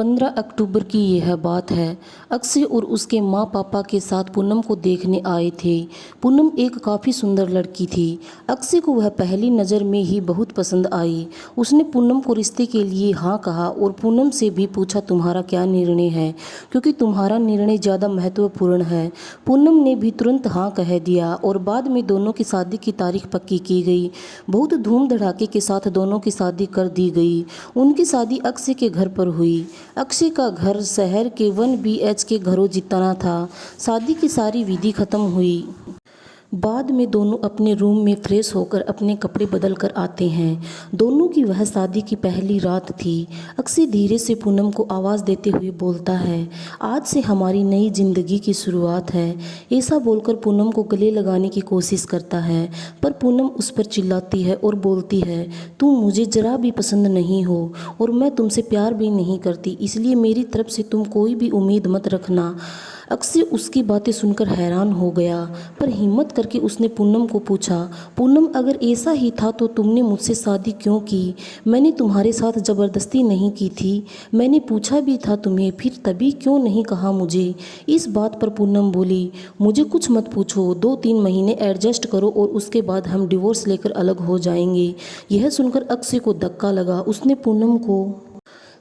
15 अक्टूबर की यह बात है। अक्षय और उसके माँ पापा के साथ पूनम को देखने आए थे। पूनम एक काफ़ी सुंदर लड़की थी। अक्षय को वह पहली नज़र में ही बहुत पसंद आई। उसने पूनम को रिश्ते के लिए हाँ कहा और पूनम से भी पूछा तुम्हारा क्या निर्णय है, क्योंकि तुम्हारा निर्णय ज़्यादा महत्वपूर्ण है। पूनम ने भी तुरंत हाँ कह दिया और बाद में दोनों की शादी की तारीख पक्की की गई। बहुत धूम धड़ाके के साथ दोनों की शादी कर दी गई। उनकी शादी अक्षय के घर पर हुई। अक्षय का घर शहर के 1 BHK घरों जितना था। शादी की सारी विधि खत्म हुई। बाद में दोनों अपने रूम में फ्रेश होकर अपने कपड़े बदल कर आते हैं। दोनों की वह शादी की पहली रात थी। अक्षय धीरे से पूनम को आवाज़ देते हुए बोलता है, आज से हमारी नई जिंदगी की शुरुआत है। ऐसा बोलकर पूनम को गले लगाने की कोशिश करता है, पर पूनम उस पर चिल्लाती है और बोलती है, तुम मुझे जरा भी पसंद नहीं हो और मैं तुमसे प्यार भी नहीं करती, इसलिए मेरी तरफ से तुम कोई भी उम्मीद मत रखना। अक्षय उसकी बातें सुनकर हैरान हो गया, पर हिम्मत करके उसने पूनम को पूछा, पूनम अगर ऐसा ही था तो तुमने मुझसे शादी क्यों की? मैंने तुम्हारे साथ ज़बरदस्ती नहीं की थी। मैंने पूछा भी था तुम्हें, फिर तभी क्यों नहीं कहा मुझे? इस बात पर पूनम बोली, मुझे कुछ मत पूछो, 2-3 महीने एडजस्ट करो और उसके बाद हम डिवोर्स लेकर अलग हो जाएंगे। यह सुनकर अक्षय को धक्का लगा। उसने पूनम को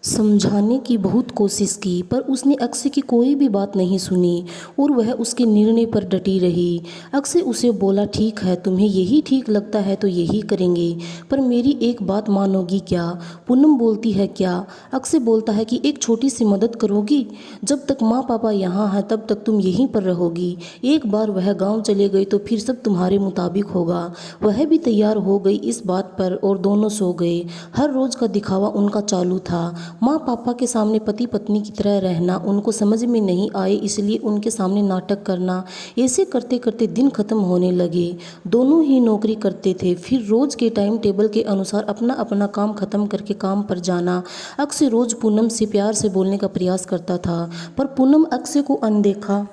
समझाने की बहुत कोशिश की, पर उसने अक्षय की कोई भी बात नहीं सुनी और वह उसके निर्णय पर डटी रही। अक्षय उसे बोला, ठीक है, तुम्हें यही ठीक लगता है तो यही करेंगे, पर मेरी एक बात मानोगी क्या? पूनम बोलती है, क्या? अक्षय बोलता है कि एक छोटी सी मदद करोगी? जब तक माँ पापा यहाँ हैं तब तक तुम यहीं पर रहोगी। एक बार वह गाँव चले गए तो फिर सब तुम्हारे मुताबिक होगा। वह भी तैयार हो गई इस बात पर और दोनों सो गए। हर रोज का दिखावा उनका चालू था। माँ पापा के सामने पति पत्नी की तरह रहना उनको समझ में नहीं आए, इसलिए उनके सामने नाटक करना। ऐसे करते करते दिन खत्म होने लगे। दोनों ही नौकरी करते थे, फिर रोज के टाइम टेबल के अनुसार अपना अपना काम खत्म करके काम पर जाना। अक्षय रोज पूनम से प्यार से बोलने का प्रयास करता था, पर पूनम अक्षय को अनदेखा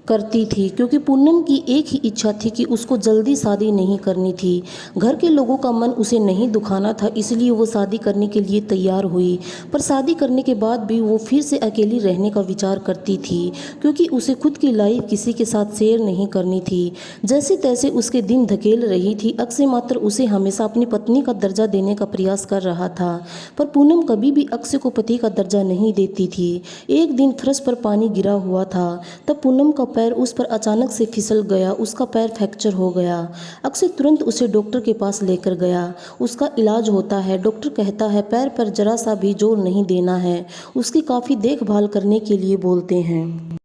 करती थी, क्योंकि पूनम की एक ही इच्छा थी कि उसको जल्दी शादी नहीं करनी थी। घर के लोगों का मन उसे नहीं दुखाना था, इसलिए वो शादी करने के लिए तैयार हुई। पर शादी करने के बाद भी वो फिर से अकेली रहने का विचार करती थी, क्योंकि उसे खुद की लाइफ किसी के साथ शेयर नहीं करनी थी। जैसे तैसे उसके दिन धकेल रही थी। अक्षय मात्र उसे हमेशा अपनी पत्नी का दर्जा देने का प्रयास कर रहा था, पर पूनम कभी भी अक्षय को पति का दर्जा नहीं देती थी। एक दिन फर्श पर पानी गिरा हुआ था, तब पूनम का पैर उस पर अचानक से फिसल गया। उसका पैर फ्रैक्चर हो गया। अक्षय तुरंत उसे डॉक्टर के पास लेकर गया। उसका इलाज होता है। डॉक्टर कहता है पैर पर जरा सा भी जोर नहीं देना है, उसकी काफ़ी देखभाल करने के लिए बोलते हैं।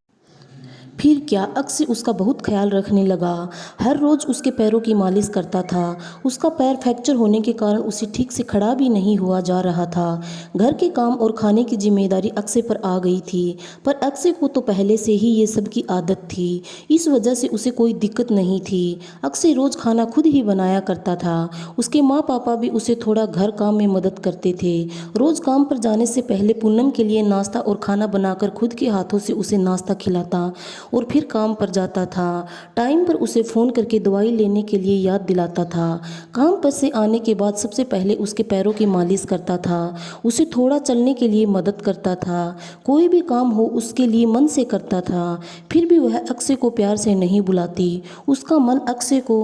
फिर क्या, अक्षय उसका बहुत ख्याल रखने लगा। हर रोज़ उसके पैरों की मालिश करता था। उसका पैर फ्रैक्चर होने के कारण उसे ठीक से खड़ा भी नहीं हुआ जा रहा था। घर के काम और खाने की जिम्मेदारी अक्षय पर आ गई थी, पर अक्षय को तो पहले से ही ये सब की आदत थी। इस वजह से उसे कोई दिक्कत नहीं थी। अक्षय रोज़ खाना खुद ही बनाया करता था। उसके माँ पापा भी उसे थोड़ा घर काम में मदद करते थे। रोज़ काम पर जाने से पहले पूनम के लिए नाश्ता और खाना बनाकर खुद के हाथों से उसे नाश्ता खिलाता और फिर काम पर जाता था। टाइम पर उसे फ़ोन करके दवाई लेने के लिए याद दिलाता था। काम पर से आने के बाद सबसे पहले उसके पैरों की मालिश करता था। उसे थोड़ा चलने के लिए मदद करता था। कोई भी काम हो उसके लिए मन से करता था। फिर भी वह अक्षय को प्यार से नहीं बुलाती। उसका मन अक्षय को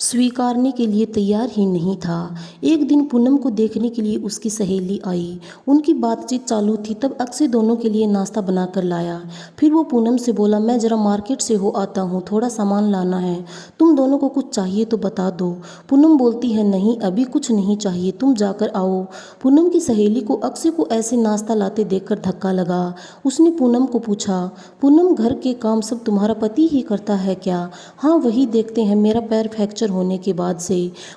स्वीकारने के लिए तैयार ही नहीं था। एक दिन पूनम को देखने के लिए उसकी सहेली आई। उनकी बातचीत चालू थी, तब अक्षय दोनों के लिए नाश्ता बनाकर लाया। फिर वो पूनम से बोला, मैं ज़रा मार्केट से हो आता हूँ, थोड़ा सामान लाना है, तुम दोनों को कुछ चाहिए तो बता दो। पूनम बोलती है, नहीं अभी कुछ नहीं चाहिए, तुम जाकर आओ। पूनम की सहेली को अक्षय को ऐसे नाश्ता लाते देखकर धक्का लगा। उसने पूनम को पूछा, पूनम घर के काम सब तुम्हारा पति ही करता है क्या? हाँ वही देखते हैं, मेरा पैर फ्रैक्चर होने के बाद से।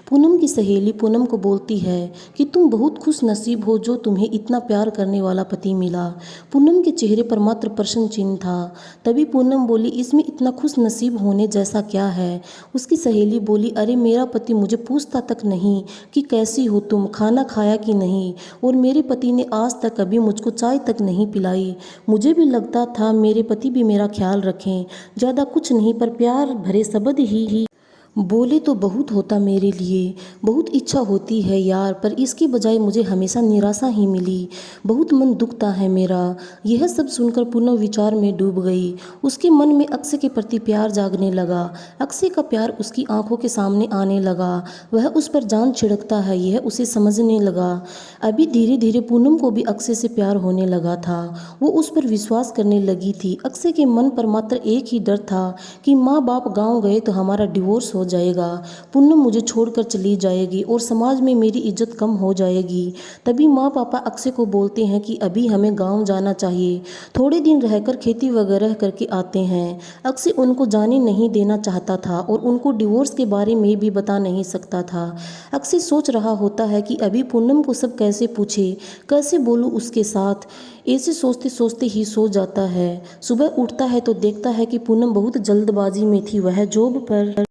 पूनम की सहेली पूनम को बोलती है कि तुम बहुत खुश नसीब हो जो तुम्हें इतना प्यार करने वाला पति मिला। पूनम के चेहरे पर मात्र प्रश्न चिन्ह था। तभी पूनम बोली, इसमें इतना खुश नसीब होने जैसा क्या है? उसकी सहेली बोली, अरे मेरा पति मुझे पूछता तक नहीं कि कैसी हो तुम, खाना खाया कि नहीं, और मेरे पति ने आज तक कभी मुझको चाय तक नहीं पिलाई। मुझे भी लगता था मेरे पति भी मेरा ख्याल रखें, ज़्यादा कुछ नहीं पर प्यार भरे शब्द ही बोले तो बहुत होता मेरे लिए, बहुत इच्छा होती है यार, पर इसकी बजाय मुझे हमेशा निराशा ही मिली। बहुत मन दुखता है मेरा। यह सब सुनकर पूनम विचार में डूब गई। उसके मन में अक्षय के प्रति प्यार जागने लगा। अक्षय का प्यार उसकी आंखों के सामने आने लगा। वह उस पर जान छिड़कता है, यह उसे समझने लगा। अभी धीरे धीरे पूनम को भी अक्षय से प्यार होने लगा था। वो उस पर विश्वास करने लगी थी। अक्षय के मन पर मात्र एक ही डर था कि माँ बाप गाँव गए तो हमारा डिवोर्स हो जाएगा, पूनम मुझे छोड़कर चली जाएगी और समाज में मेरी इज्जत कम हो जाएगी। तभी माँ पापा अक्षय को बोलते हैं कि अभी हमें गांव जाना चाहिए, थोड़े दिन रहकर खेती वगैरह करके आते हैं। अक्षय उनको जाने नहीं देना चाहता था और उनको डिवोर्स के बारे में भी बता नहीं सकता था। अक्षय सोच रहा होता है कि अभी पूनम को सब कैसे पूछे, कैसे बोलूँ उसके साथ। ऐसे सोचते सोचते ही सो जाता है। सुबह उठता है तो देखता है कि पूनम बहुत जल्दबाजी में थी। वह जॉब पर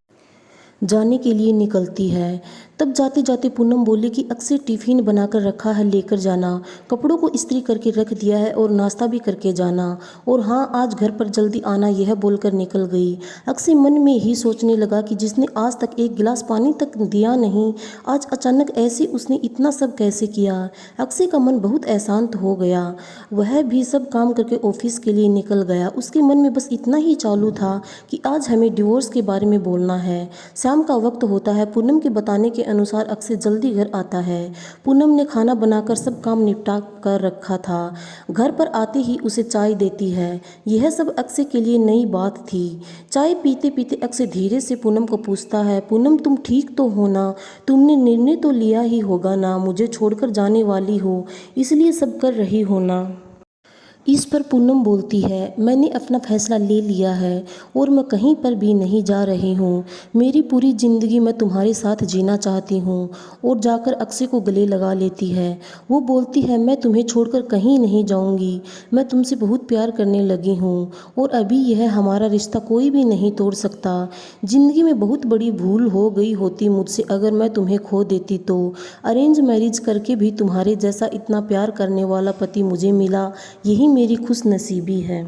जाने के लिए निकलती है। तब जाते जाते पूनम बोली कि अक्सर टिफ़िन बनाकर रखा है, लेकर जाना, कपड़ों को इस्त्री करके रख दिया है और नाश्ता भी करके जाना, और हाँ आज घर पर जल्दी आना, यह बोलकर निकल गई। अक्सर मन में ही सोचने लगा कि जिसने आज तक एक गिलास पानी तक दिया नहीं, आज अचानक ऐसे उसने इतना सब कैसे किया। अक्सर का मन बहुत अशांत हो गया। वह भी सब काम करके ऑफिस के लिए निकल गया। उसके मन में बस इतना ही चालू था कि आज हमें डिवोर्स के बारे में बोलना है। शाम का वक्त होता है। पूनम के बताने के अनुसार अक्षय जल्दी घर आता है। पूनम ने खाना बनाकर सब काम निपटा कर रखा था। घर पर आते ही उसे चाय देती है। यह सब अक्षय के लिए नई बात थी। चाय पीते पीते अक्षय धीरे से पूनम को पूछता है, पूनम तुम ठीक तो हो ना? तुमने निर्णय तो लिया ही होगा ना, मुझे छोड़कर जाने वाली हो, इसलिए सब कर रही हो ना? इस पर पूनम बोलती है, मैंने अपना फैसला ले लिया है और मैं कहीं पर भी नहीं जा रही हूँ। मेरी पूरी ज़िंदगी मैं तुम्हारे साथ जीना चाहती हूँ। और जाकर अक्षय को गले लगा लेती है। वो बोलती है, मैं तुम्हें छोड़कर कहीं नहीं जाऊँगी, मैं तुमसे बहुत प्यार करने लगी हूँ और अभी यह हमारा रिश्ता कोई भी नहीं तोड़ सकता। ज़िंदगी में बहुत बड़ी भूल हो गई होती मुझसे अगर मैं तुम्हें खो देती तो। अरेंज मैरिज करके भी तुम्हारे जैसा इतना प्यार करने वाला पति मुझे मिला, यही मेरी खुशनसीबी है।